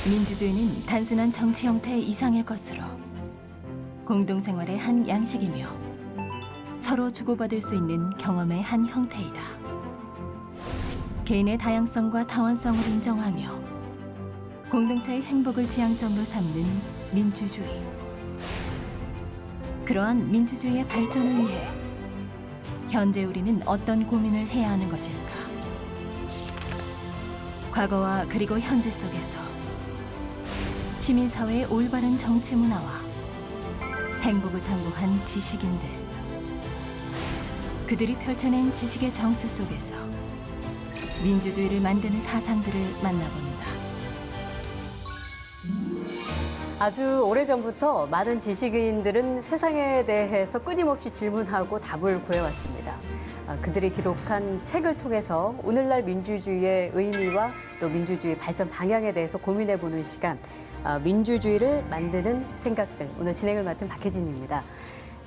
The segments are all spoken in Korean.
민주주의는 단순한 정치 형태 이상의 것으로 공동생활의 한 양식이며 서로 주고받을 수 있는 경험의 한 형태이다. 개인의 다양성과 다원성을 인정하며 공동체의 행복을 지향점으로 삼는 민주주의. 그러한 민주주의의 발전을 위해 현재 우리는 어떤 고민을 해야 하는 것일까? 과거와 그리고 현재 속에서 시민사회의 올바른 정치 문화와 행복을 탐구한 지식인들, 그들이 펼쳐낸 지식의 정수 속에서 민주주의를 만드는 사상들을 만나봅니다. 아주 오래전부터 많은 지식인들은 세상에 대해서 끊임없이 질문하고 답을 구해왔습니다. 그들이 기록한 책을 통해서 오늘날 민주주의의 의미와 또 민주주의 발전 방향에 대해서 고민해보는 시간, 민주주의를 만드는 생각들. 오늘 진행을 맡은 박혜진입니다.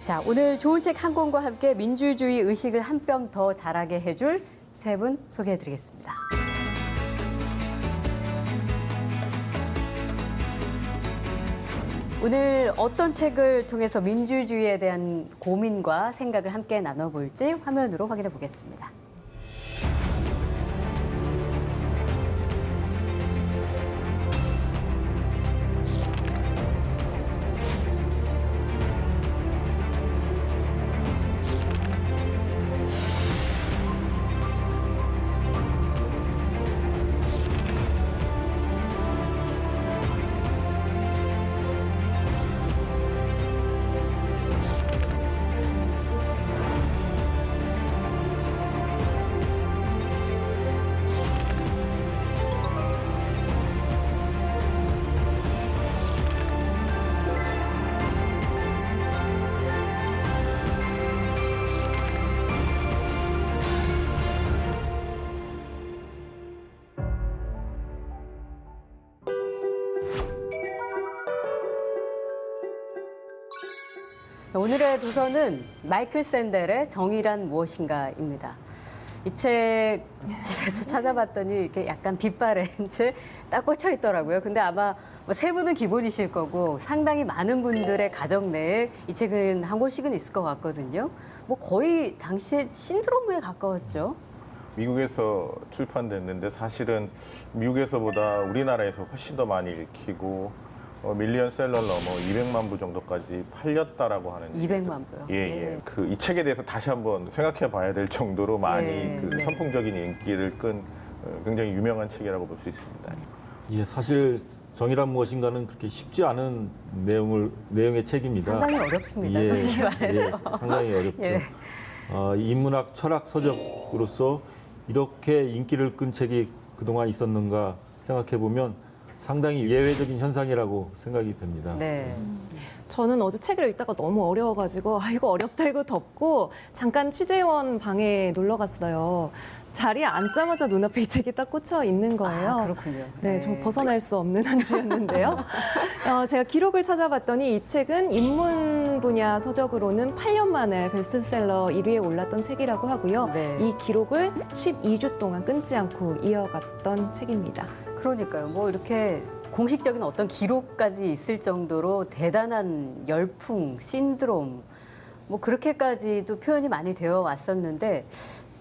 자, 오늘 좋은 책 한 권과 함께 민주주의 의식을 한 뼘 더 자라게 해줄 세 분 소개해드리겠습니다. 오늘 어떤 책을 통해서 민주주의에 대한 고민과 생각을 함께 나눠볼지 화면으로 확인해 보겠습니다. 오늘의 도서는 마이클 샌델의 정의란 무엇인가입니다. 이 책 집에서 찾아봤더니 이렇게 약간 빛바랜 채 딱 꽂혀 있더라고요. 근데 아마 세 분은 기본이실 거고 상당히 많은 분들의 가정 내에 이 책은 한 권씩은 있을 것 같거든요. 뭐 거의 당시에 신드롬에 가까웠죠. 미국에서 출판됐는데 사실은 미국에서보다 우리나라에서 훨씬 더 많이 읽히고 밀리언셀러 넘어 200만 부 정도까지 팔렸다라고 하는 200만 부요. 예. 그 이 책에 대해서 다시 한번 생각해 봐야 될 정도로 많이 네. 선풍적인 인기를 끈 굉장히 유명한 책이라고 볼 수 있습니다. 예, 사실 정의란 무엇인가는 그렇게 쉽지 않은 내용의 책입니다. 상당히 어렵습니다. 솔직히 말해서. 예, 상당히 어렵죠. 예. 인문학 철학 서적으로서 이렇게 인기를 끈 책이 그동안 있었는가 생각해 보면 상당히 예외적인 현상이라고 생각이 됩니다. 네. 저는 어제 책을 읽다가 너무 어려워가지고 이거 어렵다 이거 덮고 잠깐 취재원 방에 놀러 갔어요. 자리에 앉자마자 눈앞에 이 책이 딱 꽂혀 있는 거예요. 아, 그렇군요. 네, 좀 벗어날 수 없는 한 주였는데요. 제가 기록을 찾아봤더니 이 책은 인문 분야 서적으로는 8년 만에 베스트셀러 1위에 올랐던 책이라고 하고요. 네. 이 기록을 12주 동안 끊지 않고 이어갔던 책입니다. 그러니까요. 뭐 이렇게 공식적인 어떤 기록까지 있을 정도로 대단한 열풍, 신드롬, 뭐 그렇게까지도 표현이 많이 되어 왔었는데,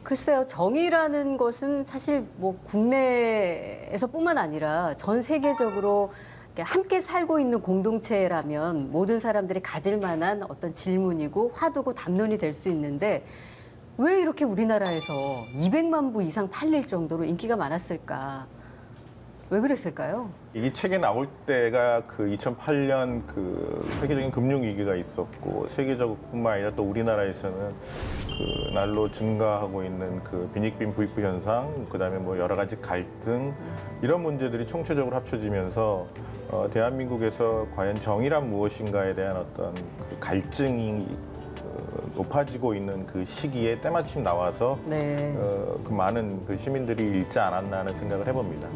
글쎄요, 정의라는 것은 사실 뭐 국내에서뿐만 아니라 전 세계적으로 함께 살고 있는 공동체라면 모든 사람들이 가질 만한 어떤 질문이고 화두고 담론이 될 수 있는데, 왜 이렇게 우리나라에서 200만 부 이상 팔릴 정도로 인기가 많았을까? 왜 그랬을까요? 이 책이 나올 때가 그 2008년 그 세계적인 금융 위기가 있었고 세계적뿐만 아니라 또 우리나라에서는 그 날로 증가하고 있는 그 빈익빈 부익부 현상, 그다음에 뭐 여러 가지 갈등 이런 문제들이 총체적으로 합쳐지면서 대한민국에서 과연 정의란 무엇인가에 대한 어떤 그 갈증이 높아지고 있는 그 시기에 때마침 나와서 네. 그 많은 그 시민들이 읽지 않았나 하는 생각을 해봅니다.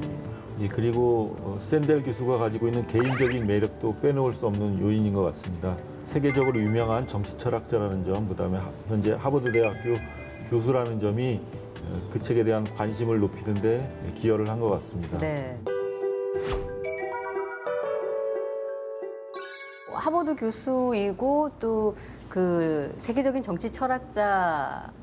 예, 그리고 샌델 교수가 가지고 있는 개인적인 매력도 빼놓을 수 없는 요인인 것 같습니다. 세계적으로 유명한 정치 철학자라는 점, 그다음에 현재 하버드 대학교 교수라는 점이 그 책에 대한 관심을 높이는 데 기여를 한 것 같습니다. 네. 하버드 교수이고 또 그 세계적인 정치 철학자이지만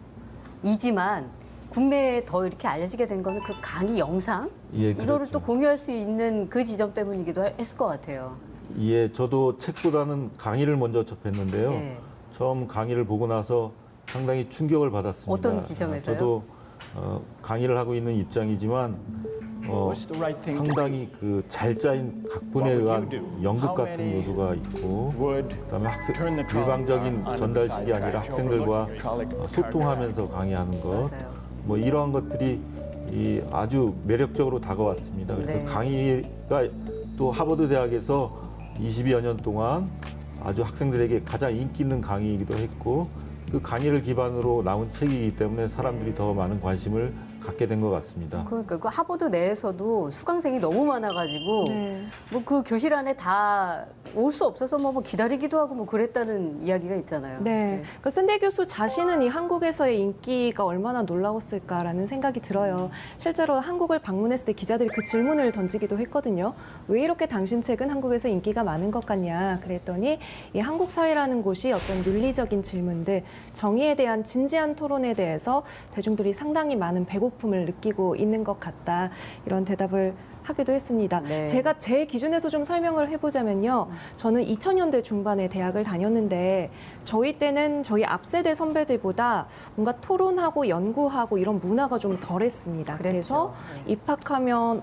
국내에 더 이렇게 알려지게 된 거는 그 강의 영상 예, 이거를 그렇죠. 또 공유할 수 있는 그 지점 때문이기도 했을 것 같아요. 예, 저도 책보다는 강의를 먼저 접했는데요. 예. 처음 강의를 보고 나서 상당히 충격을 받았습니다. 어떤 지점에서요? 저도 강의를 하고 있는 입장이지만 상당히 그 잘 짜인 각본에 의한 연극 같은 요소가 있고, 그다음에 일방적인 전달식이 아니라 학생들과 소통하면서 강의하는 것, 맞아요. 뭐 이러한 것들이 아주 매력적으로 다가왔습니다. 그래서 네. 강의가 또 하버드 대학에서 22여 년 동안 아주 학생들에게 가장 인기 있는 강의이기도 했고, 그 강의를 기반으로 나온 책이기 때문에 사람들이 더 많은 관심을 갖게 된 것 같습니다. 그러니까 그 하버드 내에서도 수강생이 너무 많아가지고 네. 뭐 그 교실 안에 다 올 수 없어서 뭐 기다리기도 하고 뭐 그랬다는 이야기가 있잖아요. 네. 그 샌델 교수 자신은 이 한국에서의 인기가 얼마나 놀라웠을까라는 생각이 들어요. 실제로 한국을 방문했을 때 기자들이 그 질문을 던지기도 했거든요. 왜 이렇게 당신 책은 한국에서 인기가 많은 것 같냐 그랬더니 이 한국 사회라는 곳이 어떤 윤리적인 질문들, 정의에 대한 진지한 토론에 대해서 대중들이 상당히 많은 배고픔을 느끼고 있는 것 같다. 이런 대답을 하기도 했습니다. 네. 제가 제 기준에서 좀 설명을 해보자면요. 저는 2000년대 중반에 대학을 다녔는데 저희 때는 저희 앞세대 선배들보다 뭔가 토론하고 연구하고 이런 문화가 좀 덜했습니다. 그랬죠. 그래서 네. 입학하면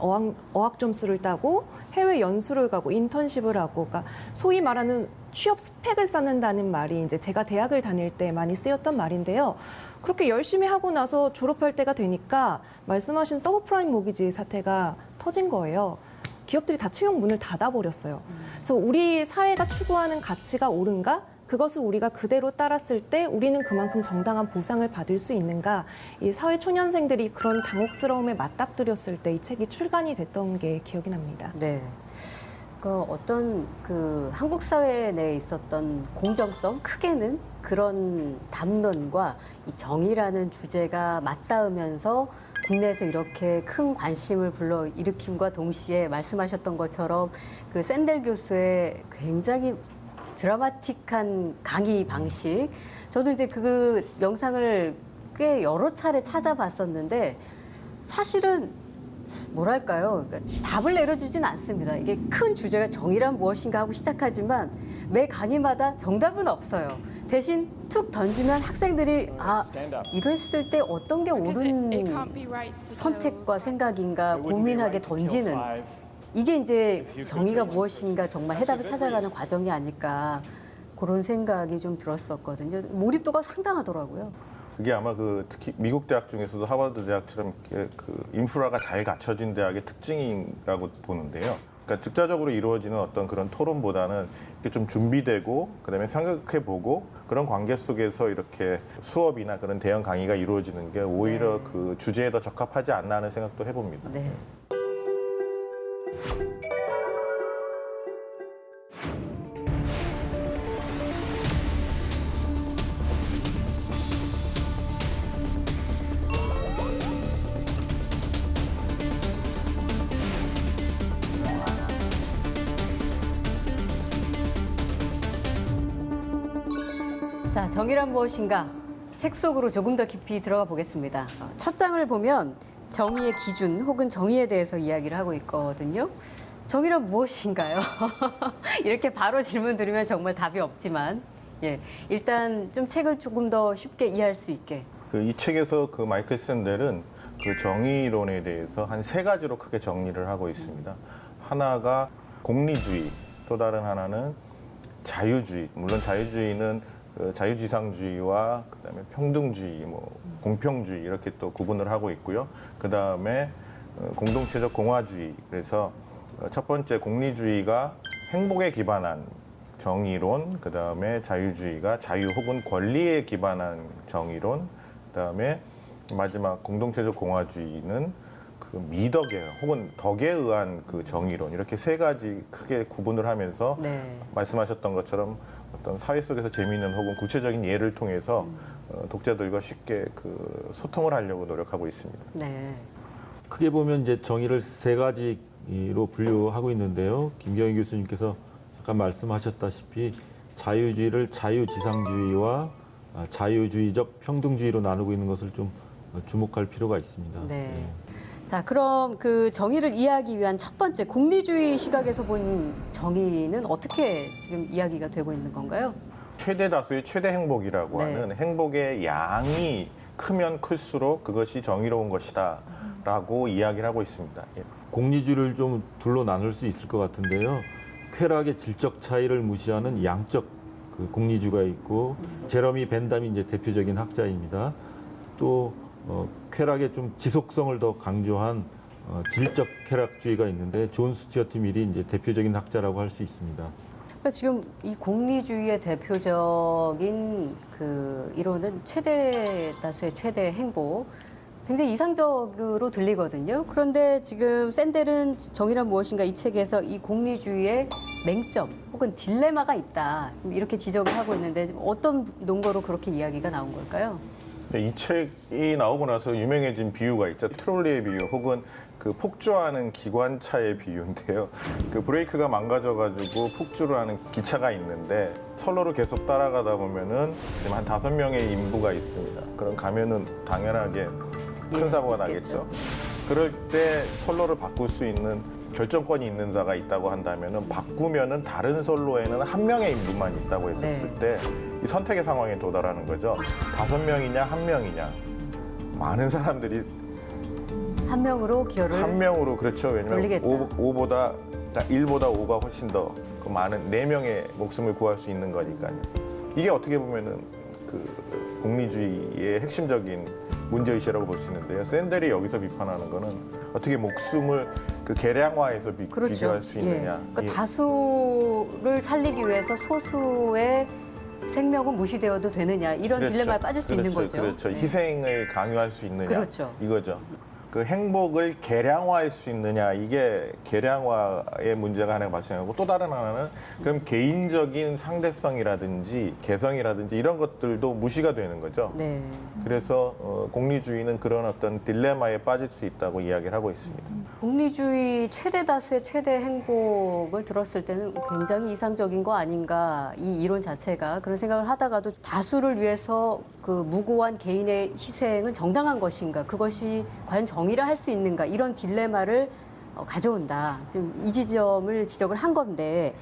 어학 점수를 따고 해외 연수를 가고 인턴십을 하고, 그러니까 소위 말하는 취업 스펙을 쌓는다는 말이 이제 제가 대학을 다닐 때 많이 쓰였던 말인데요. 그렇게 열심히 하고 나서 졸업할 때가 되니까 말씀하신 서브프라임 모기지 사태가 터진 거예요. 기업들이 다 채용 문을 닫아버렸어요. 그래서 우리 사회가 추구하는 가치가 옳은가? 그것을 우리가 그대로 따랐을 때 우리는 그만큼 정당한 보상을 받을 수 있는가? 이 사회 초년생들이 그런 당혹스러움에 맞닥뜨렸을 때 이 책이 출간이 됐던 게 기억이 납니다. 네. 그 어떤 그 한국 사회 내에 있었던 공정성, 크게는 그런 담론과 이 정의라는 주제가 맞닿으면서 국내에서 이렇게 큰 관심을 불러일으킴과 동시에 말씀하셨던 것처럼 그 샌델 교수의 굉장히 드라마틱한 강의 방식. 저도 이제 그 영상을 꽤 여러 차례 찾아봤었는데 사실은 뭐랄까요? 그러니까 답을 내려주진 않습니다. 이게 큰 주제가 정의란 무엇인가 하고 시작하지만 매 강의마다 정답은 없어요. 대신 툭 던지면 학생들이 이랬을 때 어떤 게 옳은 선택과 생각인가 고민하게 던지는 이게 이제 정의가 무엇인가 정말 해답을 찾아가는 과정이 아닐까 그런 생각이 좀 들었었거든요. 몰입도가 상당하더라고요. 그게 아마 그 특히 미국 대학 중에서도 하버드 대학처럼 이렇게 그 인프라가 잘 갖춰진 대학의 특징이라고 보는데요. 그러니까 즉자적으로 이루어지는 어떤 그런 토론보다는 이렇게 좀 준비되고 그다음에 생각해보고 그런 관계 속에서 이렇게 수업이나 그런 대형 강의가 이루어지는 게 오히려 네. 그 주제에 더 적합하지 않나 하는 생각도 해봅니다. 네. 자, 정의란 무엇인가? 책 속으로 조금 더 깊이 들어가 보겠습니다. 첫 장을 보면 정의의 기준 혹은 정의에 대해서 이야기를 하고 있거든요. 정의란 무엇인가요? 이렇게 바로 질문 드리면 정말 답이 없지만, 예, 일단 좀 책을 조금 더 쉽게 이해할 수 있게. 이 책에서 그 마이클 샌델은 그 정의론에 대해서 한 세 가지로 크게 정리를 하고 있습니다. 하나가 공리주의, 또 다른 하나는 자유주의. 물론 자유주의는 그 자유지상주의와 그다음에 평등주의, 뭐 공평주의 이렇게 또 구분을 하고 있고요. 그다음에 공동체적 공화주의. 그래서 첫 번째 공리주의가 행복에 기반한 정의론, 그다음에 자유주의가 자유 혹은 권리에 기반한 정의론, 그다음에 마지막 공동체적 공화주의는 그 미덕에 혹은 덕에 의한 그 정의론, 이렇게 세 가지 크게 구분을 하면서 네. 말씀하셨던 것처럼 어떤 사회 속에서 재미있는 혹은 구체적인 예를 통해서 독자들과 쉽게 그 소통을 하려고 노력하고 있습니다. 네. 크게 보면 이제 정의를 세 가지로 분류하고 있는데요. 김경희 교수님께서 아까 말씀하셨다시피 자유주의를 자유지상주의와 자유주의적 평등주의로 나누고 있는 것을 좀 주목할 필요가 있습니다. 네. 자, 그럼 그 정의를 이해하기 위한 첫 번째 공리주의 시각에서 본 정의는 어떻게 지금 이야기가 되고 있는 건가요? 최대 다수의 최대 행복이라고 네. 하는 행복의 양이 크면 클수록 그것이 정의로운 것이다라고 이야기를 하고 있습니다. 예. 공리주의를 좀 둘로 나눌 수 있을 것 같은데요. 쾌락의 질적 차이를 무시하는 양적 그 공리주의가 있고 제러미 벤담이 이제 대표적인 학자입니다. 또 쾌락의 좀 지속성을 더 강조한 질적 쾌락주의가 있는데 존 스튜어트 밀이 이제 대표적인 학자라고 할 수 있습니다. 그러니까 지금 이 공리주의의 대표적인 그 이론은 최대 다수의 최대 행복. 굉장히 이상적으로 들리거든요. 그런데 지금 샌델은 정의란 무엇인가 이 책에서 이 공리주의의 맹점 혹은 딜레마가 있다. 지금 이렇게 지적을 하고 있는데 지금 어떤 논거로 그렇게 이야기가 나온 걸까요? 이 책이 나오고 나서 유명해진 비유가 있죠. 트롤리의 비유 혹은 그 폭주하는 기관차의 비유인데요. 그 브레이크가 망가져가지고 폭주를 하는 기차가 있는데 선로를 계속 따라가다 보면은 지금 한 5명의 인부가 있습니다. 그럼 가면은 당연하게 큰 예, 사고가 있겠죠. 나겠죠. 그럴 때 선로를 바꿀 수 있는 결정권이 있는 자가 있다고 한다면은 바꾸면은 다른 선로에는 한 명의 인부만 있다고 했었을 네. 때 이 선택의 상황에 도달하는 거죠. 5명이냐 1명이냐. 많은 사람들이 한 명으로 기여를 한 명으로 그렇죠. 왜냐면 돌리겠다. 5보다 그러니까 1보다 5가 훨씬 더 그 많은 4명의 목숨을 구할 수 있는 거니까요. 이게 어떻게 보면은 그 공리주의의 핵심적인 문제의식이라고 볼 수 있는데요. 샌델이 여기서 비판하는 거는 어떻게 목숨을 그 계량화해서 그렇죠. 비교할 수 있느냐. 그러니까 이- 다수를 살리기 위해서 소수의 생명은 무시되어도 되느냐 이런 그렇죠. 딜레마에 빠질 수 있는 거죠. 그렇죠. 네. 희생을 강요할 수 있느냐. 그렇죠. 이거죠. 그 행복을 계량화할 수 있느냐. 이게 계량화의 문제가 하나 발생하고 또 다른 하나는 그럼 개인적인 상대성이라든지 개성이라든지 이런 것들도 무시가 되는 거죠. 네. 그래서 공리주의는 그런 어떤 딜레마에 빠질 수 있다고 이야기를 하고 있습니다. 공리주의 최대 다수의 최대 행복을 들었을 때는 굉장히 이상적인 거 아닌가 이 이론 자체가 그런 생각을 하다가도 다수를 위해서 그 무고한 개인의 희생은 정당한 것인가 그것이 과연 정의라 할 수 있는가 이런 딜레마를 가져온다. 지금 이 지점을 지적을 한 건데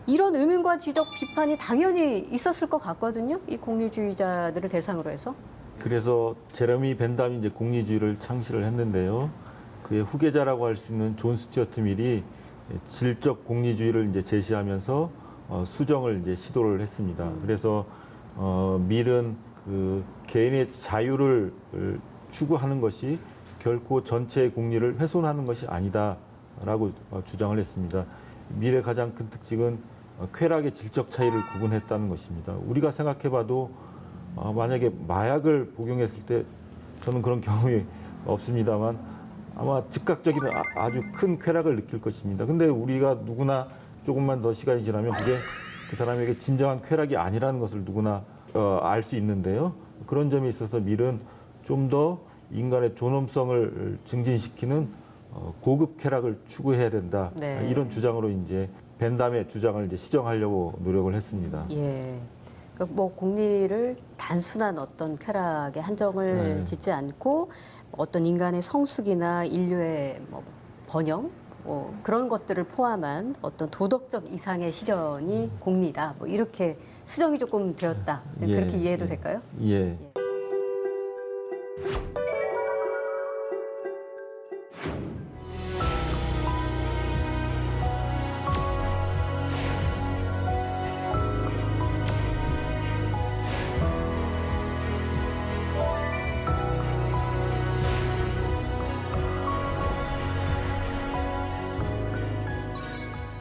이런 의문과 지적 비판이 당연히 있었을 것 같거든요. 이 공리주의자들을 대상으로 해서. 그래서 제러미 벤담이 이제 공리주의를 창시를 했는데요. 그의 후계자라고 할 수 있는 존 스튜어트 밀이 질적 공리주의를 이제 제시하면서 수정을 이제 시도를 했습니다. 그래서 밀은 그 개인의 자유를 추구하는 것이 결코 전체의 공리를 훼손하는 것이 아니다라고 주장을 했습니다. 밀의 가장 큰 특징은 쾌락의 질적 차이를 구분했다는 것입니다. 우리가 생각해봐도 만약에 마약을 복용했을 때 저는 그런 경험이 없습니다만 아마 즉각적인 아주 큰 쾌락을 느낄 것입니다. 근데 우리가 누구나 조금만 더 시간이 지나면 그게 그 사람에게 진정한 쾌락이 아니라는 것을 누구나 알 수 있는데요. 그런 점에 있어서 밀은 좀 더 인간의 존엄성을 증진시키는 고급 쾌락을 추구해야 된다. 네. 이런 주장으로 이제 벤담의 주장을 이제 시정하려고 노력을 했습니다. 예. 그러니까 뭐 공리를 단순한 어떤 쾌락에 한정을 네. 짓지 않고 어떤 인간의 성숙이나 인류의 뭐 번영 뭐 그런 것들을 포함한 어떤 도덕적 이상의 실현이 공리다. 뭐 이렇게 수정이 조금 되었다. 예, 그렇게 이해해도 예. 될까요? 예.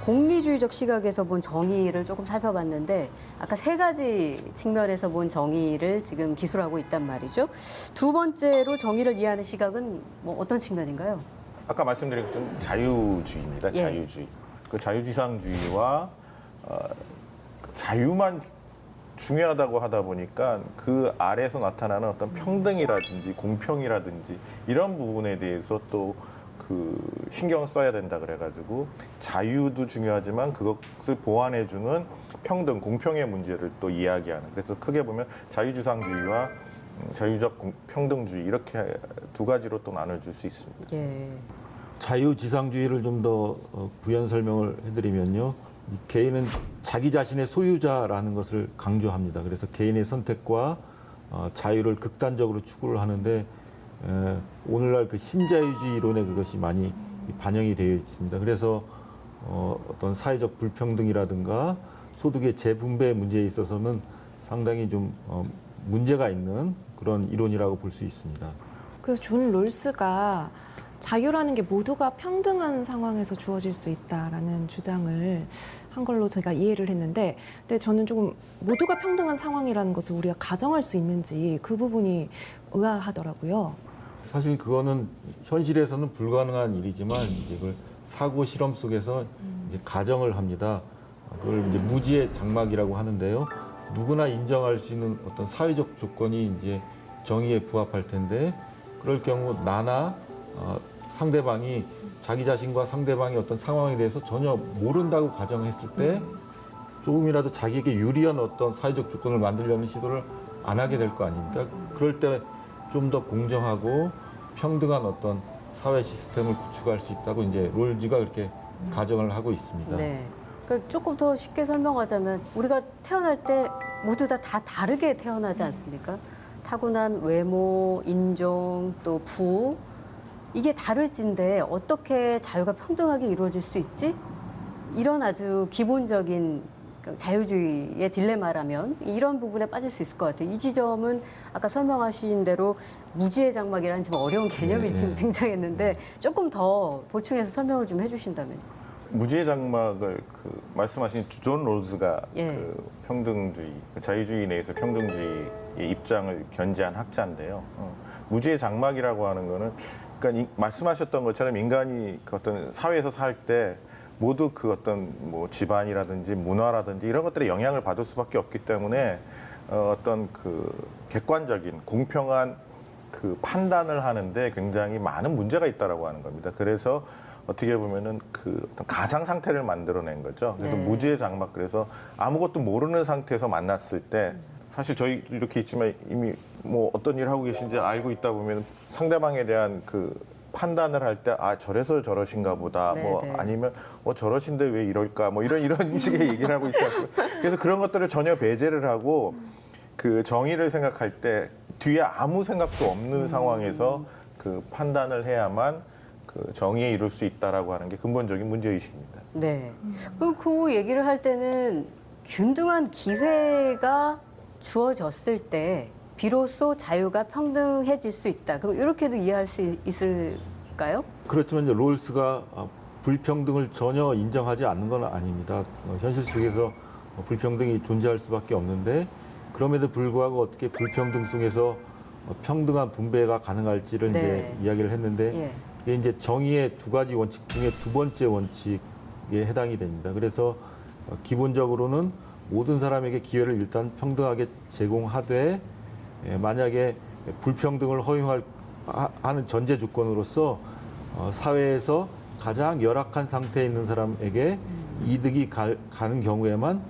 공리주의적 시각에서 본 정의를 조금 살펴봤는데 아까 3가지 측면에서 본 정의를 지금 기술하고 있단 말이죠. 두 번째로 정의를 이해하는 시각은 뭐 어떤 측면인가요? 아까 말씀드린 것처럼 자유주의입니다. 예. 자유주의. 그 자유지상주의와 자유만 중요하다고 하다 보니까 그 아래에서 나타나는 어떤 평등이라든지 공평이라든지 이런 부분에 대해서 또 신경을 써야 된다 그래가지고 자유도 중요하지만 그것을 보완해주는 평등, 공평의 문제를 또 이야기하는. 그래서 크게 보면 자유주상주의와 자유적 평등주의 이렇게 두 가지로 또 나눠줄 수 있습니다. 예. 자유지상주의를 좀 더 부연 설명을 해드리면요. 이 개인은 자기 자신의 소유자라는 것을 강조합니다. 그래서 개인의 선택과 자유를 극단적으로 추구를 하는데 오늘날 그 신자유주의 이론에 그것이 많이 반영이 되어 있습니다. 그래서 어떤 사회적 불평등이라든가 소득의 재분배 문제에 있어서는 상당히 좀 문제가 있는 그런 이론이라고 볼 수 있습니다. 그 존 롤스가 자유라는 게 모두가 평등한 상황에서 주어질 수 있다라는 주장을 한 걸로 제가 이해를 했는데, 근데 저는 조금 모두가 평등한 상황이라는 것을 우리가 가정할 수 있는지 그 부분이 의아하더라고요. 사실 그거는 현실에서는 불가능한 일이지만 이제 그걸 사고 실험 속에서 이제 가정을 합니다. 그걸 이제 무지의 장막이라고 하는데요. 누구나 인정할 수 있는 어떤 사회적 조건이 이제 정의에 부합할 텐데, 그럴 경우 나나 상대방이 자기 자신과 상대방의 어떤 상황에 대해서 전혀 모른다고 가정했을 때 조금이라도 자기에게 유리한 어떤 사회적 조건을 만들려는 시도를 안 하게 될 거 아닙니까? 그럴 때 좀 더 공정하고 평등한 어떤 사회 시스템을 구축할 수 있다고 이제 롤즈가 그렇게 가정을 하고 있습니다. 네. 그러니까 조금 더 쉽게 설명하자면 우리가 태어날 때 모두 다 다르게 태어나지 않습니까? 타고난 외모, 인종, 또 부 이게 다를진데 어떻게 자유가 평등하게 이루어질 수 있지? 이런 아주 기본적인 자유주의의 딜레마라면 이런 부분에 빠질 수 있을 것 같아요. 이 지점은 아까 설명하신 대로 무지의 장막이라는 좀 어려운 개념이 지금 등장했는데 조금 더 보충해서 설명을 좀 해주신다면. 무지의 장막을 말씀하신 존 롤스가 예. 평등주의, 자유주의 내에서 평등주의의 입장을 견지한 학자인데요. 무지의 장막이라고 하는 거는 그러니까 말씀하셨던 것처럼 인간이 그 어떤 사회에서 살 때 모두 그 어떤 뭐 집안이라든지 문화라든지 이런 것들에 영향을 받을 수밖에 없기 때문에 어떤 그 객관적인 공평한 그 판단을 하는데 굉장히 많은 문제가 있다라고 하는 겁니다. 그래서 어떻게 보면은 그 어떤 가상 상태를 만들어낸 거죠. 그래서 네. 무지의 장막, 그래서 아무것도 모르는 상태에서 만났을 때 사실 저희 이렇게 있지만 이미 뭐 어떤 일을 하고 계신지 알고 있다 보면 상대방에 대한 그 판단을 할 때 아 저래서 저러신가 보다 네, 뭐 네. 아니면 저러신데 왜 이럴까 뭐 이런 식의 얘기를 하고 있지 않고 그래서 그런 것들을 전혀 배제를 하고 그 정의를 생각할 때 뒤에 아무 생각도 없는 상황에서 그 판단을 해야만 그 정의에 이룰 수 있다라고 하는 게 근본적인 문제의식입니다. 네. 그 얘기를 할 때는 균등한 기회가 주어졌을 때 비로소 자유가 평등해질 수 있다. 그럼 이렇게도 이해할 수 있을까요? 그렇지만 이제 롤스가 불평등을 전혀 인정하지 않는 건 아닙니다. 현실 속에서 불평등이 존재할 수밖에 없는데 그럼에도 불구하고 어떻게 불평등 속에서 평등한 분배가 가능할지를 네. 이제 이야기를 했는데 예. 이게 이제 정의의 두 가지 원칙 중에 두 번째 원칙에 해당이 됩니다. 그래서 기본적으로는 모든 사람에게 기회를 일단 평등하게 제공하되 만약에 불평등을 허용하는 전제 조건으로서 사회에서 가장 열악한 상태에 있는 사람에게 이득이 가는 경우에만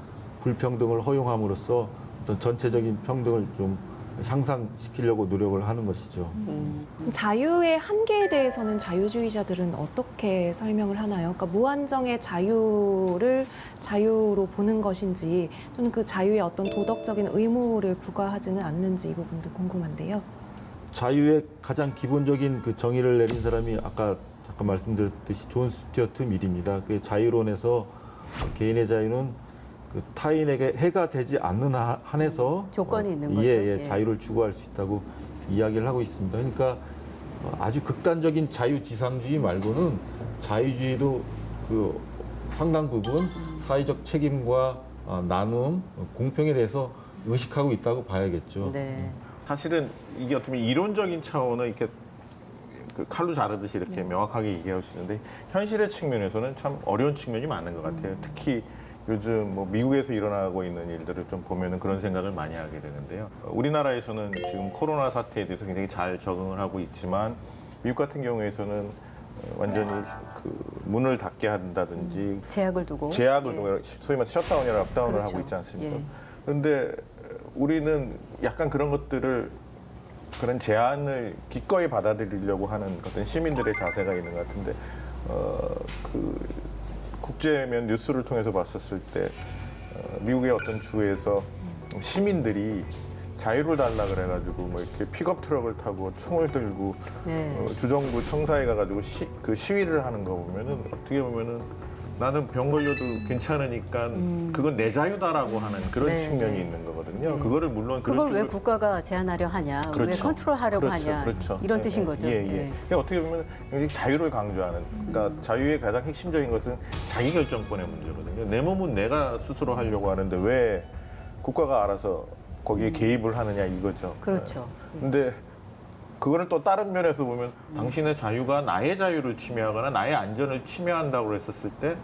불평등을 허용함으로써 어떤 전체적인 평등을 좀 향상시키려고 노력을 하는 것이죠. 자유의 한계에 대해서는 자유주의자들은 어떻게 설명을 하나요? 그러니까 무한정의 자유를 자유로 보는 것인지 또는 그 자유에 어떤 도덕적인 의무를 부과하지는 않는지 이 부분도 궁금한데요. 자유의 가장 기본적인 그 정의를 내린 사람이 아까 잠깐 말씀드렸듯이 존 스튜어트 밀입니다. 그 자유론에서 개인의 자유는 그 타인에게 해가 되지 않는 한에서 조건이 있는 거죠. 예, 예. 자유를 추구할 수 있다고 이야기를 하고 있습니다. 그러니까 아주 극단적인 자유지상주의 말고는 자유주의도 그 상당 부분 사회적 책임과 나눔, 공평에 대해서 의식하고 있다고 봐야겠죠. 네. 사실은 이게 어떻게 보면 이론적인 차원은 이렇게 그 칼로 자르듯이 이렇게 명확하게 얘기할 수 있는데 현실의 측면에서는 참 어려운 측면이 많은 것 같아요. 특히 요즘 뭐 미국에서 일어나고 있는 일들을 좀 보면은 그런 생각을 많이 하게 되는데요. 우리나라에서는 지금 코로나 사태에 대해서 굉장히 잘 적응을 하고 있지만 미국 같은 경우에서는 완전히 그 문을 닫게 한다든지 제약을 두고. 제약을 예. 두고 소위 말해서 셧다운이나 락다운을 그렇죠. 하고 있지 않습니까? 예. 그런데 우리는 약간 그런 것들을 그런 제안을 기꺼이 받아들이려고 하는 어떤 시민들의 자세가 있는 것 같은데 그 국제면 뉴스를 통해서 봤었을 때 미국의 어떤 주에서 시민들이 자유를 달라 그래가지고 뭐 이렇게 픽업 트럭을 타고 총을 들고 네. 주정부 청사에 가가지고 그 시위를 하는 거 보면은 어떻게 보면은 나는 병 걸려도 괜찮으니까 그건 내 자유다라고 하는 그런 네, 측면이 네. 있는 거거든요. 그거를 물론 그런 그걸 왜 식으로 국가가 제한하려 하냐, 왜 그렇죠. 컨트롤하려고 그렇죠. 하냐, 그렇죠. 이런 예, 뜻인 예. 거죠. 예, 예. 그러니까 어떻게 보면 굉장히 자유를 강조하는, 그러니까 자유의 가장 핵심적인 것은 자기 결정권의 문제거든요. 내 몸은 내가 스스로 하려고 하는데 왜 국가가 알아서 거기에 개입을 하느냐 이거죠. 그렇죠. 근데 그거를 또 다른 면에서 보면 당신의 자유가 나의 자유를 침해하거나 나의 안전을 침해한다고 했었을 때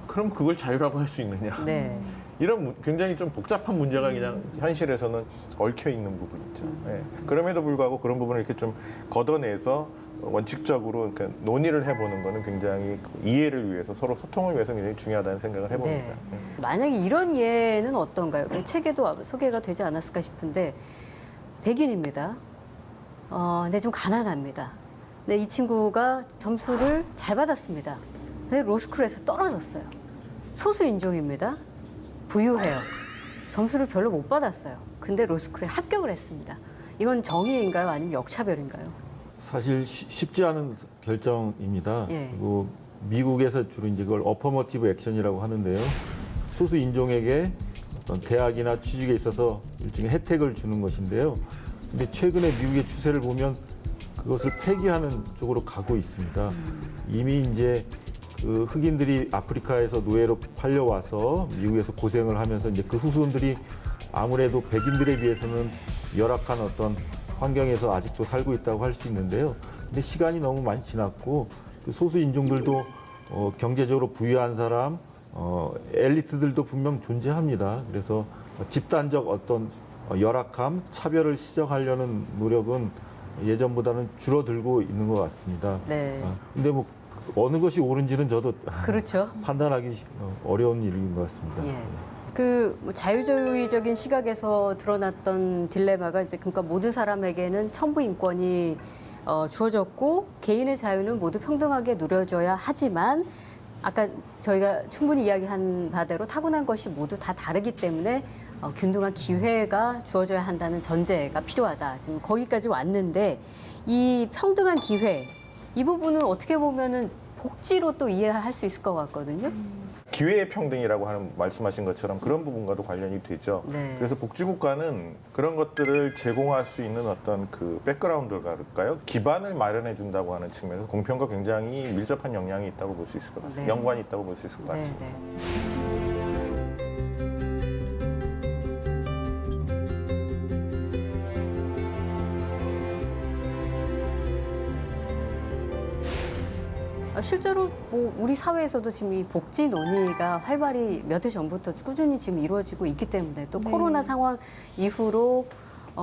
그럼 그걸 자유라고 할 수 있느냐. 네. 이런 굉장히 좀 복잡한 문제가 그냥 현실에서는 얽혀 있는 부분이 있죠. 예. 그럼에도 불구하고 그런 부분을 이렇게 좀 걷어내서 원칙적으로 그러니까 논의를 해보는 거는 굉장히 이해를 위해서 서로 소통을 위해서 굉장히 중요하다는 생각을 해봅니다. 네. 예. 만약에 이런 예는 어떤가요? 그 책에도 소개가 되지 않았을까 싶은데 백인입니다. 근데 좀 가난합니다. 근데 이 친구가 점수를 잘 받았습니다. 근데 로스쿨에서 떨어졌어요. 소수 인종입니다. 부유해요. 점수를 별로 못 받았어요. 근데 로스쿨에 합격을 했습니다. 이건 정의인가요? 아니면 역차별인가요? 사실 쉽지 않은 결정입니다. 예. 그리고 미국에서 주로 이제 그걸 어퍼머티브 액션이라고 하는데요. 소수 인종에게 어떤 대학이나 취직에 있어서 일종의 혜택을 주는 것인데요. 근데 최근에 미국의 추세를 보면 그것을 폐기하는 쪽으로 가고 있습니다. 이미 이제 그 흑인들이 아프리카에서 노예로 팔려와서 미국에서 고생을 하면서 이제 그 후손들이 아무래도 백인들에 비해서는 열악한 어떤 환경에서 아직도 살고 있다고 할 수 있는데요. 근데 시간이 너무 많이 지났고 그 소수 인종들도 경제적으로 부유한 사람, 엘리트들도 분명 존재합니다. 그래서 집단적 어떤 열악함, 차별을 시정하려는 노력은 예전보다는 줄어들고 있는 것 같습니다. 네. 근데 뭐 어느 것이 옳은지는 저도 그렇죠. 판단하기 어려운 일인 것 같습니다. 예. 그뭐 자유주의적인 시각에서 드러났던 딜레마가 이제 그러니까 모든 사람에게는 천부 인권이 주어졌고 개인의 자유는 모두 평등하게 누려져야 하지만 아까 저희가 충분히 이야기한 바대로 타고난 것이 모두 다 다르기 때문에 균등한 기회가 주어져야 한다는 전제가 필요하다. 지금 거기까지 왔는데 이 평등한 기회 이 부분은 어떻게 보면은 복지로 또 이해할 수 있을 것 같거든요. 기회의 평등이라고 하는 말씀하신 것처럼 그런 부분과도 관련이 되죠. 네. 그래서 복지국가는 그런 것들을 제공할 수 있는 어떤 그 백그라운드랄까요? 기반을 마련해 준다고 하는 측면에서 공평과 굉장히 밀접한 영향이 있다고 볼 수 있을 것 같습니다. 네. 연관이 있다고 볼 수 있을 것 네, 같습니다. 네. 실제로 뭐 우리 사회에서도 지금 이 복지 논의가 활발히 몇 해 전부터 꾸준히 지금 이루어지고 있기 때문에 또 네. 코로나 상황 이후로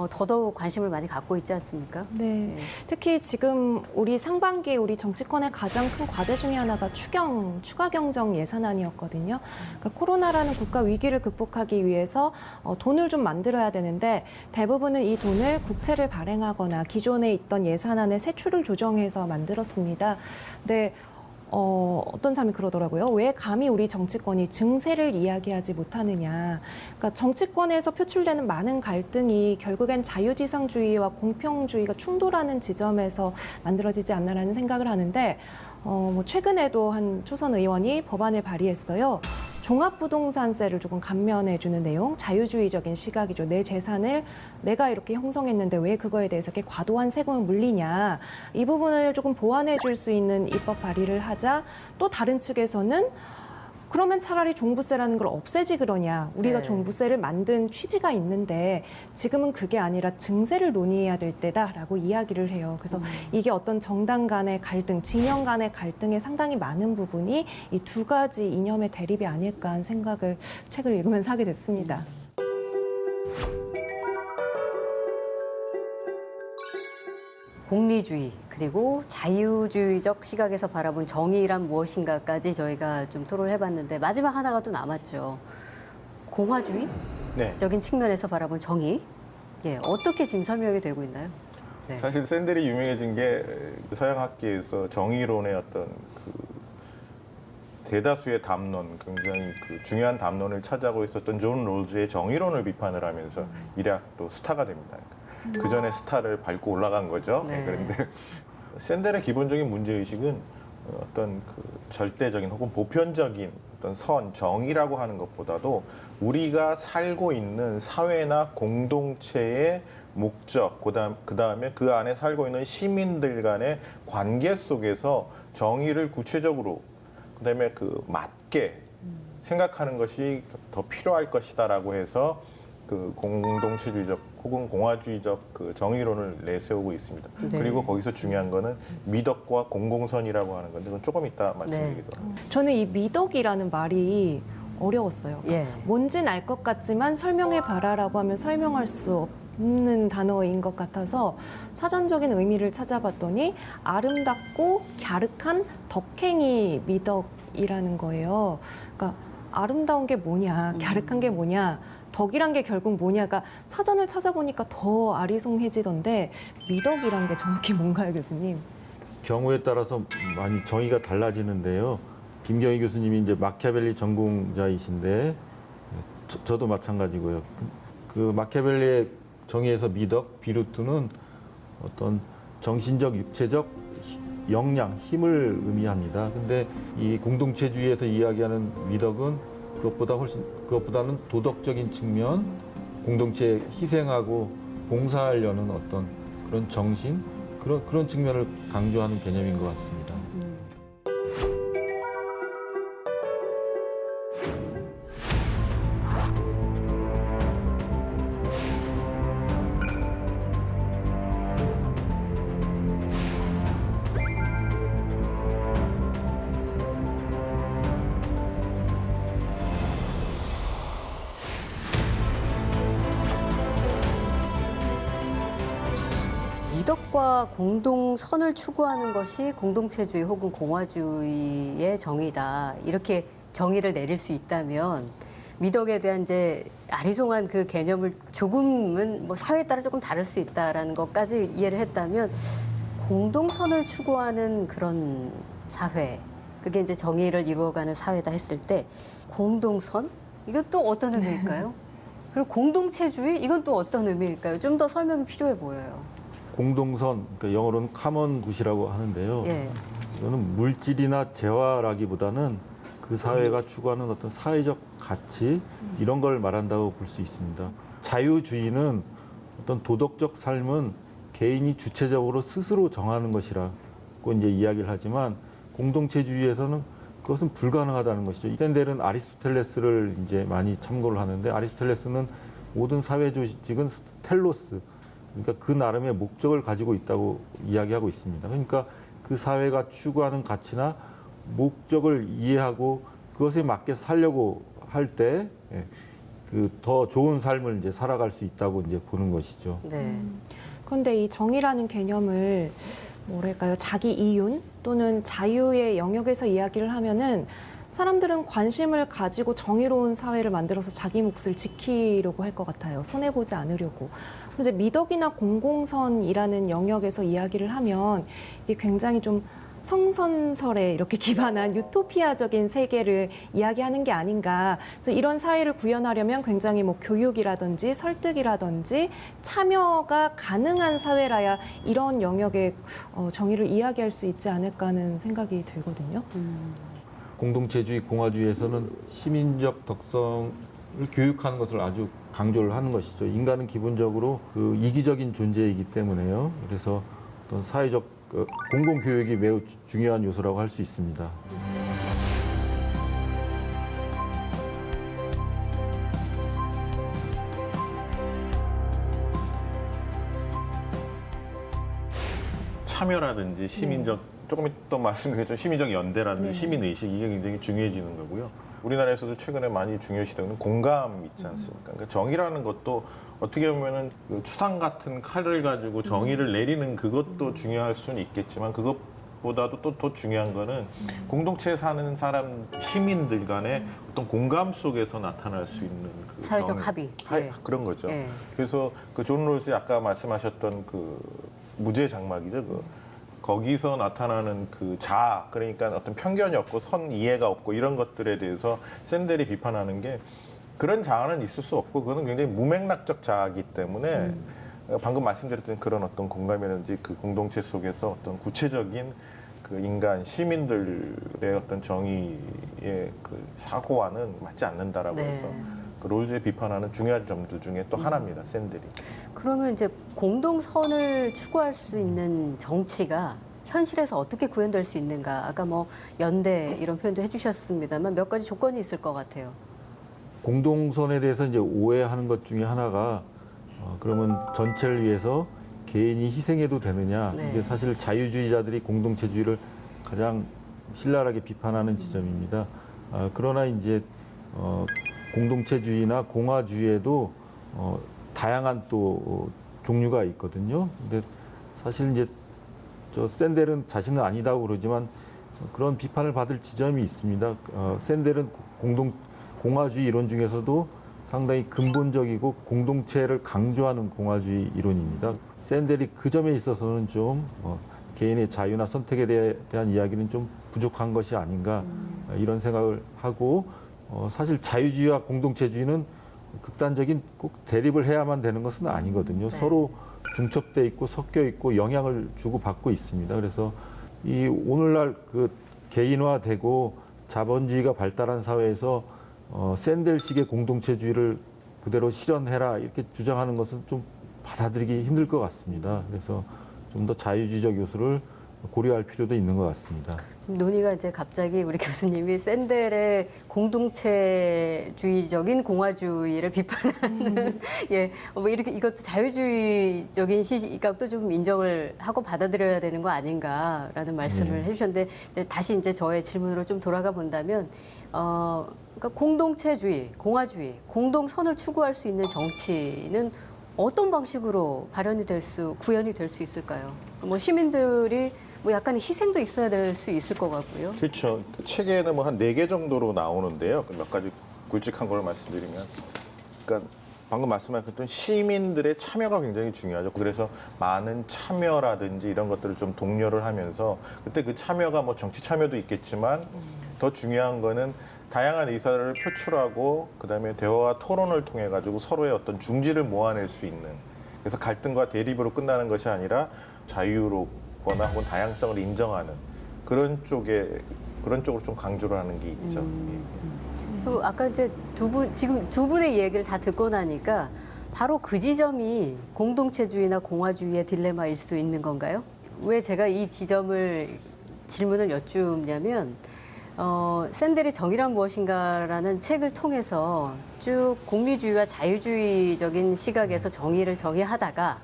더더욱 관심을 많이 갖고 있지 않습니까? 네. 예. 특히 지금 우리 상반기 우리 정치권의 가장 큰 과제 중에 하나가 추가 경정 예산안이었거든요. 그러니까 코로나라는 국가 위기를 극복하기 위해서 돈을 좀 만들어야 되는데 대부분은 이 돈을 국채를 발행하거나 기존에 있던 예산안의 세출을 조정해서 만들었습니다. 근데 어떤 사람이 그러더라고요. 왜 감히 우리 정치권이 증세를 이야기하지 못하느냐. 그러니까 정치권에서 표출되는 많은 갈등이 결국엔 자유지상주의와 공평주의가 충돌하는 지점에서 만들어지지 않나라는 생각을 하는데 뭐 최근에도 한 초선 의원이 법안을 발의했어요. 종합부동산세를 조금 감면해주는 내용, 자유주의적인 시각이죠. 내 재산을 내가 이렇게 형성했는데 왜 그거에 대해서 이렇게 과도한 세금을 물리냐. 이 부분을 조금 보완해줄 수 있는 입법 발의를 하자. 또 다른 측에서는 그러면 차라리 종부세라는 걸 없애지 그러냐. 우리가 네. 종부세를 만든 취지가 있는데 지금은 그게 아니라 증세를 논의해야 될 때다라고 이야기를 해요. 그래서 이게 어떤 정당 간의 갈등, 진영 간의 갈등에 상당히 많은 부분이 이 두 가지 이념의 대립이 아닐까 하는 생각을 책을 읽으면서 하게 됐습니다. 공리주의 그리고 자유주의적 시각에서 바라본 정의란 무엇인가까지 저희가 좀 토론을 해봤는데 마지막 하나가 또 남았죠. 공화주의적인 네. 측면에서 바라본 정의. 예, 어떻게 지금 설명이 되고 있나요? 네. 사실 샌델이 유명해진 게 서양 학계에서 정의론의 어떤 그 대다수의 담론, 굉장히 그 중요한 담론을 차지하고 있었던 존 롤즈의 정의론을 비판을 하면서 이래 또 스타가 됩니다. 그 전에 스타를 밟고 올라간 거죠. 네. 그런데 샌델의 기본적인 문제의식은 어떤 그 절대적인 혹은 보편적인 어떤 선, 정의라고 하는 것보다도 우리가 살고 있는 사회나 공동체의 목적, 그다음에 그 안에 살고 있는 시민들 간의 관계 속에서 정의를 구체적으로 그다음에 그 맞게 생각하는 것이 더 필요할 것이다라고 해서 그 공동체주의적 혹은 공화주의적 그 정의론을 내세우고 있습니다. 네. 그리고 거기서 중요한 거는 미덕과 공공선이라고 하는 건데 그건 조금 이따 말씀드리도록 하겠습니다. 저는 이 미덕이라는 말이 어려웠어요. 예. 뭔진 알 것 같지만 설명해 봐라라고 하면 설명할 수 없는 단어인 것 같아서 사전적인 의미를 찾아봤더니 아름답고 갸륵한 덕행이 미덕이라는 거예요. 그러니까 아름다운 게 뭐냐, 갸륵한 게 뭐냐, 덕이란 게 결국 뭐냐가 사전을 찾아보니까 더 아리송해지던데 미덕이란 게 정확히 뭔가요, 교수님? 경우에 따라서 많이 정의가 달라지는데요. 김경희 교수님이 이제 마키아벨리 전공자이신데 저도 마찬가지고요. 그 마키아벨리의 정의에서 미덕, 비루트는 어떤 정신적, 육체적 역량, 힘을 의미합니다. 근데 이 공동체주의에서 이야기하는 미덕은 그것보다는 도덕적인 측면, 공동체에 희생하고 봉사하려는 어떤 그런 정신, 그런 측면을 강조하는 개념인 것 같습니다. 미덕과 공동선을 추구하는 것이 공동체주의 혹은 공화주의의 정의다. 이렇게 정의를 내릴 수 있다면 미덕에 대한 이제 아리송한 그 개념을 조금은 뭐 사회에 따라 조금 다를 수 있다라는 것까지 이해를 했다면 공동선을 추구하는 그런 사회, 그게 이제 정의를 이루어가는 사회다 했을 때 공동선? 이건 또 어떤 의미일까요? 그리고 공동체주의? 이건 또 어떤 의미일까요? 좀 더 설명이 필요해 보여요. 공동선, 그러니까 영어로는 common good이라고 하는데요. 예. 이거는 물질이나 재화라기보다는 그 사회가 추구하는 어떤 사회적 가치 이런 걸 말한다고 볼 수 있습니다. 자유주의는 어떤 도덕적 삶은 개인이 주체적으로 스스로 정하는 것이라고 이제 이야기를 하지만 공동체주의에서는 그것은 불가능하다는 것이죠. 샌델은 아리스토텔레스를 이제 많이 참고를 하는데 아리스토텔레스는 모든 사회 조직은 텔로스, 그러니까 그 나름의 목적을 가지고 있다고 이야기하고 있습니다. 그러니까 그 사회가 추구하는 가치나 목적을 이해하고 그것에 맞게 살려고 할 때 그 더 좋은 삶을 이제 살아갈 수 있다고 이제 보는 것이죠. 네. 그런데 이 정의라는 개념을 뭐랄까요, 자기 이윤 또는 자유의 영역에서 이야기를 하면은 사람들은 관심을 가지고 정의로운 사회를 만들어서 자기 몫을 지키려고 할 것 같아요. 손해보지 않으려고. 그런데 미덕이나 공공선이라는 영역에서 이야기를 하면 이게 굉장히 좀 성선설에 이렇게 기반한 유토피아적인 세계를 이야기하는 게 아닌가. 그래서 이런 사회를 구현하려면 굉장히 뭐 교육이라든지 설득이라든지 참여가 가능한 사회라야 이런 영역의 정의를 이야기할 수 있지 않을까 하는 생각이 들거든요. 공동체주의, 공화주의에서는 시민적 덕성을 교육하는 것을 아주 강조를 하는 것이죠. 인간은 기본적으로 그 이기적인 존재이기 때문에요. 그래서 어떤 사회적 공공교육이 매우 중요한 요소라고 할 수 있습니다. 참여라든지 시민적 조금 또 말씀드렸죠 시민적 연대라든지 네. 시민 의식 이게 굉장히 중요해지는 거고요. 우리나라에서도 최근에 많이 중요시되는 공감 있지 않습니까? 그러니까 정의라는 것도 어떻게 보면은 그 추상 같은 칼을 가지고 정의를 내리는 그것도 중요할 수는 있겠지만 그것보다도 또 더 중요한 거는 공동체에 사는 사람 시민들 간의 어떤 공감 속에서 나타날 수 있는 그 사회적 정의. 합의. 예. 그런 거죠. 예. 그래서 그 존 롤스 아까 말씀하셨던 그 무죄 장막이죠. 그 거기서 나타나는 그 자아, 그러니까 어떤 편견이 없고 선 이해가 없고 이런 것들에 대해서 샌델이 비판하는 게 그런 자아는 있을 수 없고 그거는 굉장히 무맥락적 자아이기 때문에 방금 말씀드렸던 그런 어떤 공감이라든지 그 공동체 속에서 어떤 구체적인 그 인간 시민들의 어떤 정의의 그 사고와는 맞지 않는다라고 네. 해서 그 롤즈의 비판하는 중요한 점들 중에 또 하나입니다. 샌델이. 그러면 이제 공동선을 추구할 수 있는 정치가 현실에서 어떻게 구현될 수 있는가? 아까 뭐 연대 이런 표현도 해주셨습니다만 몇 가지 조건이 있을 것 같아요. 공동선에 대해서 이제 오해하는 것 중에 하나가 그러면 전체를 위해서 개인이 희생해도 되느냐? 네. 이게 사실 자유주의자들이 공동체주의를 가장 신랄하게 비판하는 지점입니다. 그러나 이제 공동체주의나 공화주의에도 다양한 또 종류가 있거든요. 근데 사실 이제 저 샌델은 자신은 아니다고 그러지만 그런 비판을 받을 지점이 있습니다. 샌델은 공화주의 이론 중에서도 상당히 근본적이고 공동체를 강조하는 공화주의 이론입니다. 샌델이 그 점에 있어서는 좀 개인의 자유나 선택에 대한 이야기는 좀 부족한 것이 아닌가 이런 생각을 하고 사실 자유주의와 공동체주의는 극단적인 꼭 대립을 해야만 되는 것은 아니거든요. 네. 서로 중첩돼 있고 섞여 있고 영향을 주고 받고 있습니다. 그래서 이 오늘날 그 개인화되고 자본주의가 발달한 사회에서 샌델식의 공동체주의를 그대로 실현해라 이렇게 주장하는 것은 좀 받아들이기 힘들 것 같습니다. 그래서 좀 더 자유주의적 요소를 고려할 필요도 있는 것 같습니다. 논의가 이제 갑자기 우리 교수님이 샌델의 공동체주의적인 공화주의를 비판하는 예, 뭐 이렇게 이것도 자유주의적인 시각도 좀 인정을 하고 받아들여야 되는 거 아닌가라는 말씀을 네. 해주셨는데 다시 이제 저의 질문으로 좀 돌아가 본다면 그러니까 공동체주의, 공화주의, 공동선을 추구할 수 있는 정치는 어떤 방식으로 구현이 될 수 있을까요? 뭐 시민들이 뭐 약간 희생도 있어야 될 수 있을 것 같고요. 그렇죠. 그 책에는 뭐 한 4개 정도로 나오는데요. 몇 가지 굵직한 걸 말씀드리면, 그러니까 방금 말씀하셨던 시민들의 참여가 굉장히 중요하죠. 그래서 많은 참여라든지 이런 것들을 좀 독려를 하면서 그때 그 참여가 뭐 정치 참여도 있겠지만 더 중요한 거는 다양한 의사를 표출하고 그다음에 대화와 토론을 통해 가지고 서로의 어떤 중지를 모아낼 수 있는, 그래서 갈등과 대립으로 끝나는 것이 아니라 자유롭거나 혹은 다양성을 인정하는 그런 쪽으로 좀 강조를 하는 게 있죠. 그리고 아까 이제 지금 두 분의 얘기를 다 듣고 나니까 바로 그 지점이 공동체주의나 공화주의의 딜레마일 수 있는 건가요? 왜 제가 이 질문을 여쭙냐면 샌델이 정의란 무엇인가라는 책을 통해서 쭉 공리주의와 자유주의적인 시각에서 정의를 정의하다가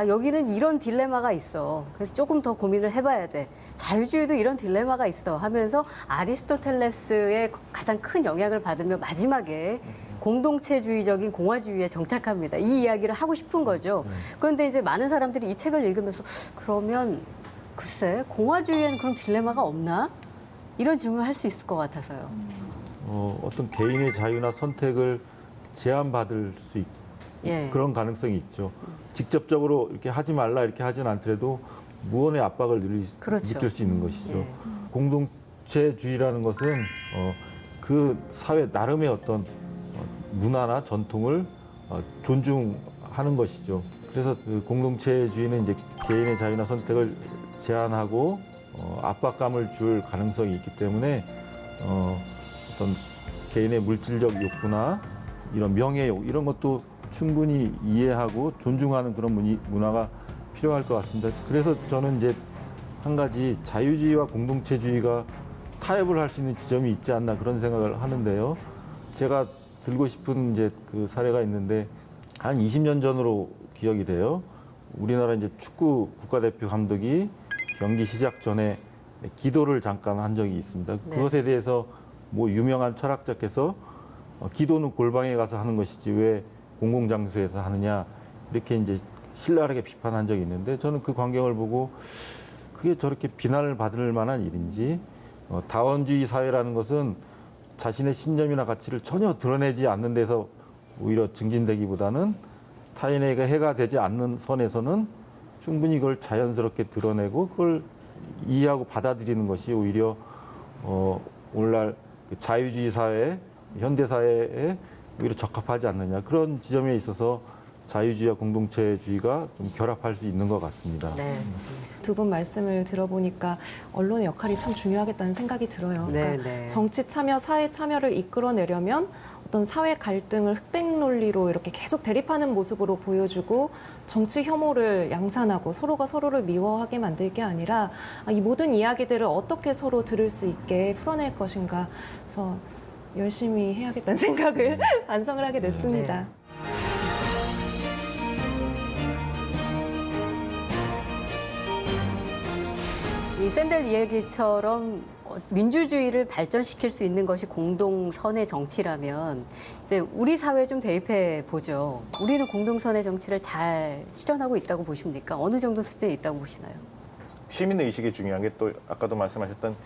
여기는 이런 딜레마가 있어. 그래서 조금 더 고민을 해봐야 돼. 자유주의도 이런 딜레마가 있어 하면서 아리스토텔레스의 가장 큰 영향을 받으며 마지막에 공동체주의적인 공화주의에 정착합니다. 이 이야기를 하고 싶은 거죠. 그런데 이제 많은 사람들이 이 책을 읽으면서 그러면 글쎄 공화주의에는 그런 딜레마가 없나? 이런 질문을 할 수 있을 것 같아서요. 어떤 개인의 자유나 선택을 제한받을 수 예. 그런 가능성이 있죠. 직접적으로 이렇게 하지 말라 이렇게 하진 않더라도 무언의 압박을 그렇죠. 느낄 수 있는 것이죠. 예. 공동체주의라는 것은 그 사회 나름의 어떤 문화나 전통을 존중하는 것이죠. 그래서 그 공동체주의는 이제 개인의 자유나 선택을 제한하고 압박감을 줄 가능성이 있기 때문에 어떤 개인의 물질적 욕구나 이런 명예욕 이런 것도 충분히 이해하고 존중하는 그런 문화가 필요할 것 같습니다. 그래서 저는 이제 한 가지 자유주의와 공동체주의가 타협을 할 수 있는 지점이 있지 않나 그런 생각을 하는데요. 제가 들고 싶은 이제 그 사례가 있는데 한 20년 전으로 기억이 돼요. 우리나라 이제 축구 국가대표 감독이 경기 시작 전에 기도를 잠깐 한 적이 있습니다. 네. 그것에 대해서 뭐 유명한 철학자께서 기도는 골방에 가서 하는 것이지 왜 공공장소에서 하느냐 이렇게 이제 신랄하게 비판한 적이 있는데 저는 그 광경을 보고 그게 저렇게 비난을 받을 만한 일인지 다원주의 사회라는 것은 자신의 신념이나 가치를 전혀 드러내지 않는 데서 오히려 증진되기보다는 타인에게 해가 되지 않는 선에서는 충분히 그걸 자연스럽게 드러내고 그걸 이해하고 받아들이는 것이 오히려 오늘날 그 자유주의 사회, 현대 사회에 오히려 적합하지 않느냐 그런 지점에 있어서 자유주의와 공동체주의가 좀 결합할 수 있는 것 같습니다. 네. 두 분 말씀을 들어보니까 언론의 역할이 참 중요하겠다는 생각이 들어요. 네, 그러니까 네. 정치 참여, 사회 참여를 이끌어내려면 어떤 사회 갈등을 흑백 논리로 이렇게 계속 대립하는 모습으로 보여주고 정치 혐오를 양산하고 서로가 서로를 미워하게 만들 게 아니라 이 모든 이야기들을 어떻게 서로 들을 수 있게 풀어낼 것인가. 그래서 열심히 해야겠다는 생각을 반성을 하게 됐습니다. 네. 이 샌델 이야기처럼 민주주의를 발전시킬 수 있는 것이 공동선의 정치라면 이제 우리 사회에 좀 대입해 보죠. 우리는 공동선의 정치를 잘 실현하고 있다고 보십니까? 어느 정도 수준에 있다고 보시나요? 시민의 의식이 중요한 게 또 아까도 말씀하셨던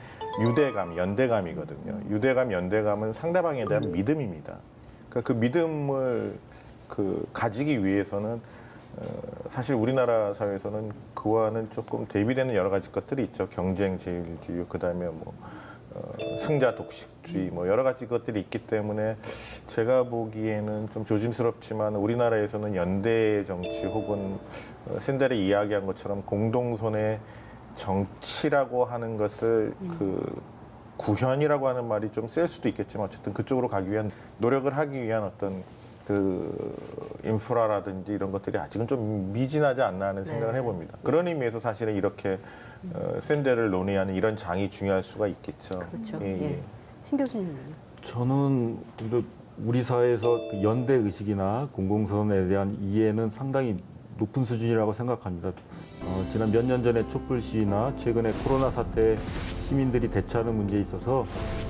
유대감, 연대감이거든요. 유대감, 연대감은 상대방에 대한 믿음입니다. 그러니까 그 믿음을 가지기 위해서는 사실 우리나라 사회에서는 그와는 조금 대비되는 여러 가지 것들이 있죠. 경쟁 제일주의, 그다음에 뭐 승자 독식주의, 뭐 여러 가지 것들이 있기 때문에 제가 보기에는 좀 조심스럽지만 우리나라에서는 연대 정치 혹은 샌델이 이야기한 것처럼 공동선의 정치라고 하는 것을 구현이라고 하는 말이 좀 셀 수도 있겠지만 어쨌든 그쪽으로 가기 위한 노력을 하기 위한 어떤 인프라라든지 이런 것들이 아직은 좀 미진하지 않나 하는 생각을 네. 해봅니다. 그런 의미에서 사실은 이렇게 샌델을 논의하는 이런 장이 중요할 수가 있겠죠. 그렇죠. 예, 예. 예. 신 교수님은요? 저는 오히려 우리 사회에서 그 연대 의식이나 공공선에 대한 이해는 상당히 높은 수준이라고 생각합니다. 지난 몇 년 전에 촛불 시위나 최근에 코로나 사태에 시민들이 대처하는 문제에 있어서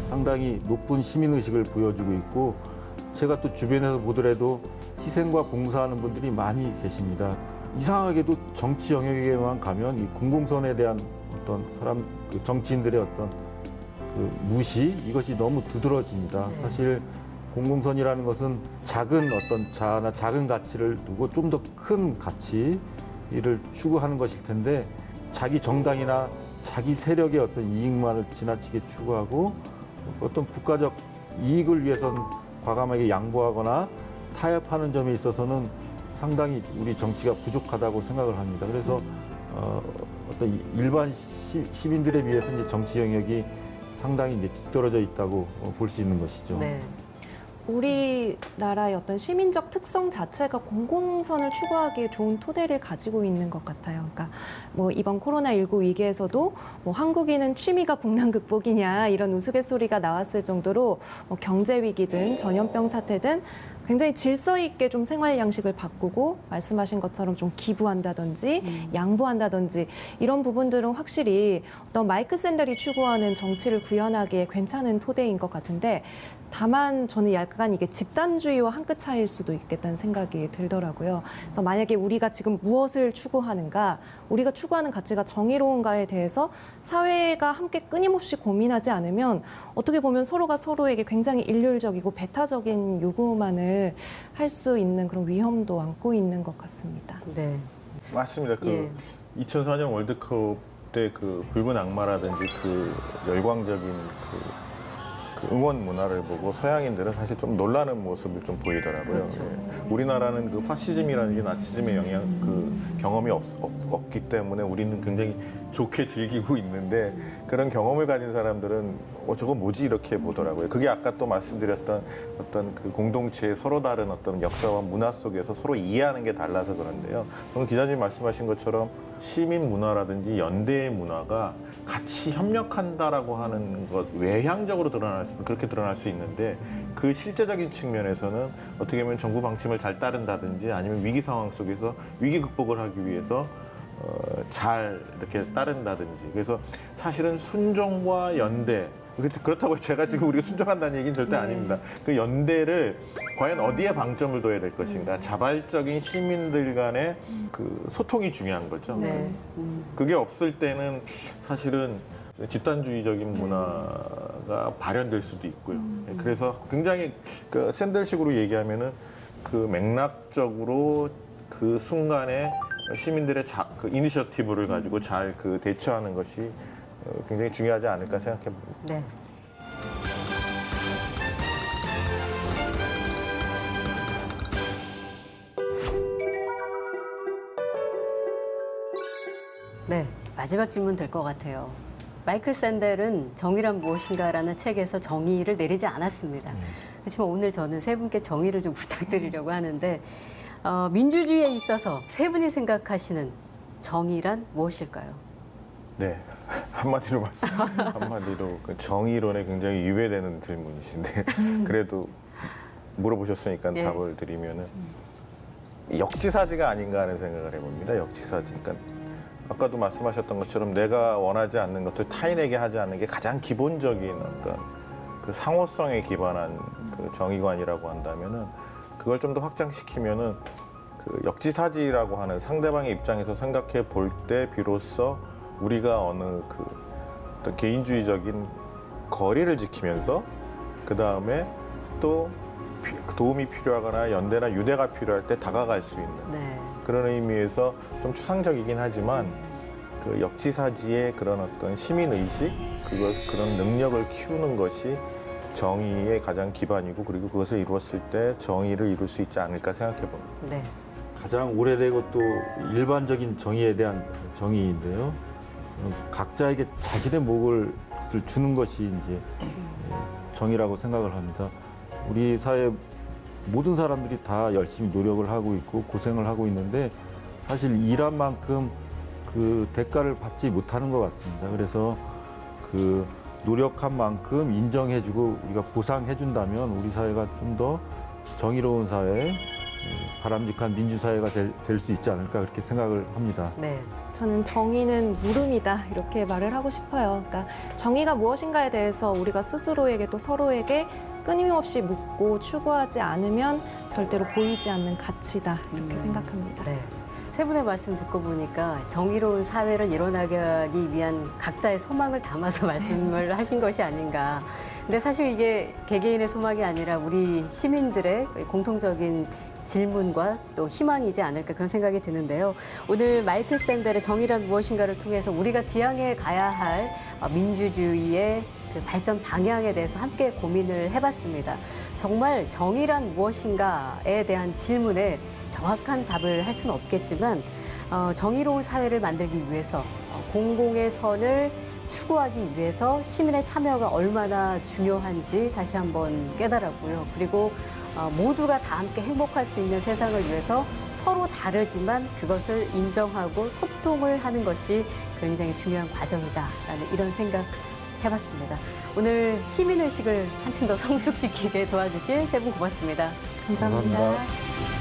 상당히 높은 시민 의식을 보여주고 있고 제가 또 주변에서 보더라도 희생과 봉사하는 분들이 많이 계십니다. 이상하게도 정치 영역에만 가면 이 공공선에 대한 어떤 정치인들의 어떤 무시 이것이 너무 두드러집니다. 네. 사실 공공선이라는 것은 작은 어떤 자아나 작은 가치를 두고 좀 더 큰 가치를 추구하는 것일 텐데 자기 정당이나 자기 세력의 어떤 이익만을 지나치게 추구하고 어떤 국가적 이익을 위해서는 과감하게 양보하거나 타협하는 점에 있어서는 상당히 우리 정치가 부족하다고 생각을 합니다. 그래서 어떤 일반 시민들에 비해서 이제 정치 영역이 상당히 이제 뒤떨어져 있다고 볼 수 있는 것이죠. 네. 우리나라의 어떤 시민적 특성 자체가 공공선을 추구하기에 좋은 토대를 가지고 있는 것 같아요. 그러니까 뭐 이번 코로나19 위기에서도 뭐 한국인은 취미가 국난 극복이냐 이런 우스갯소리가 나왔을 정도로 뭐 경제 위기든 전염병 사태든 굉장히 질서 있게 좀 생활 양식을 바꾸고 말씀하신 것처럼 좀 기부한다든지 양보한다든지 이런 부분들은 확실히 어떤 마이클 샌델이 추구하는 정치를 구현하기에 괜찮은 토대인 것 같은데 다만 저는 약간 이게 집단주의와 한 끗 차이일 수도 있겠다는 생각이 들더라고요. 그래서 만약에 우리가 지금 무엇을 추구하는가, 우리가 추구하는 가치가 정의로운가에 대해서 사회가 함께 끊임없이 고민하지 않으면 어떻게 보면 서로가 서로에게 굉장히 일률적이고 배타적인 요구만을 할 수 있는 그런 위험도 안고 있는 것 같습니다. 네. 맞습니다. 예. 2004년 월드컵 때 붉은 악마라든지 열광적인 응원 문화를 보고 서양인들은 사실 좀 놀라는 모습을 좀 보이더라고요. 그렇죠. 예. 우리나라는 파시즘이라든지 나치즘의 경험이 없기 때문에 우리는 굉장히 좋게 즐기고 있는데 그런 경험을 가진 사람들은 저거 뭐지 이렇게 보더라고요. 그게 아까 또 말씀드렸던 어떤 공동체의 서로 다른 어떤 역사와 문화 속에서 서로 이해하는 게 달라서 그런데요. 오늘 기자님 말씀하신 것처럼 시민 문화라든지 연대의 문화가 같이 협력한다라고 하는 것 외향적으로 그렇게 드러날 수 있는데 그 실제적인 측면에서는 어떻게 보면 정부 방침을 잘 따른다든지 아니면 위기 상황 속에서 위기 극복을 하기 위해서 잘 이렇게 따른다든지 그래서 사실은 순종과 연대 그렇다고 제가 지금 우리가 순종한다는 얘기는 절대 아닙니다. 그 연대를 과연 어디에 방점을 둬야 될 것인가. 자발적인 시민들 간의 그 소통이 중요한 거죠. 네. 그게 없을 때는 사실은 집단주의적인 문화가 발현될 수도 있고요. 그래서 굉장히 그 샌델식으로 얘기하면은 그 맥락적으로 그 순간에 시민들의 그 이니셔티브를 가지고 잘 그 대처하는 것이 굉장히 중요하지 않을까 생각해 봅니다. 네. 네, 마지막 질문 될 것 같아요. 마이클 샌델은 정의란 무엇인가라는 책에서 정의를 내리지 않았습니다. 그렇지만 오늘 저는 세 분께 정의를 좀 부탁드리려고 하는데 민주주의에 있어서 세 분이 생각하시는 정의란 무엇일까요? 네, 한마디로 한마디로 그 정의론에 굉장히 유배되는 질문이신데 그래도 물어보셨으니까 예. 답을 드리면은 역지사지가 아닌가 하는 생각을 해봅니다. 역지사지. 그러니까 아까도 말씀하셨던 것처럼 내가 원하지 않는 것을 타인에게 하지 않는 게 가장 기본적인 어떤 그 상호성에 기반한 그 정의관이라고 한다면은 그걸 좀 더 확장시키면은 그 역지사지라고 하는 상대방의 입장에서 생각해 볼 때 비로소 우리가 어느 그 어떤 개인주의적인 거리를 지키면서 그 다음에 또 도움이 필요하거나 연대나 유대가 필요할 때 다가갈 수 있는 네. 그런 의미에서 좀 추상적이긴 하지만 그 역지사지의 그런 어떤 시민의식, 그런 능력을 키우는 것이 정의의 가장 기반이고 그리고 그것을 이루었을 때 정의를 이룰 수 있지 않을까 생각해 봅니다. 네. 가장 오래되고 또 일반적인 정의에 대한 정의인데요. 각자에게 자신의 몫을 주는 것이 이제 정의라고 생각을 합니다. 우리 사회 모든 사람들이 다 열심히 노력을 하고 있고 고생을 하고 있는데 사실 일한 만큼 그 대가를 받지 못하는 것 같습니다. 그래서 그 노력한 만큼 인정해주고 우리가 보상해준다면 우리 사회가 좀 더 정의로운 사회, 바람직한 민주사회가 될 수 있지 않을까 그렇게 생각을 합니다. 네. 저는 정의는 물음이다 이렇게 말을 하고 싶어요. 그러니까 정의가 무엇인가에 대해서 우리가 스스로에게 또 서로에게 끊임없이 묻고 추구하지 않으면 절대로 보이지 않는 가치다 이렇게 생각합니다. 네. 세 분의 말씀 듣고 보니까 정의로운 사회를 이뤄나가기 위한 각자의 소망을 담아서 말씀을 하신 것이 아닌가. 근데 사실 이게 개개인의 소망이 아니라 우리 시민들의 공통적인 질문과 또 희망이지 않을까 그런 생각이 드는데요. 오늘 마이클 샌델의 정의란 무엇인가를 통해서 우리가 지향해 가야 할 민주주의의 그 발전 방향에 대해서 함께 고민을 해봤습니다. 정말 정의란 무엇인가에 대한 질문에 정확한 답을 할 수는 없겠지만 정의로운 사회를 만들기 위해서 공공의 선을 추구하기 위해서 시민의 참여가 얼마나 중요한지 다시 한번 깨달았고요. 그리고 모두가 다 함께 행복할 수 있는 세상을 위해서 서로 다르지만 그것을 인정하고 소통을 하는 것이 굉장히 중요한 과정이다라는 이런 생각 해봤습니다. 오늘 시민의식을 한층 더 성숙시키게 도와주실 세 분 고맙습니다. 감사합니다. 감사합니다.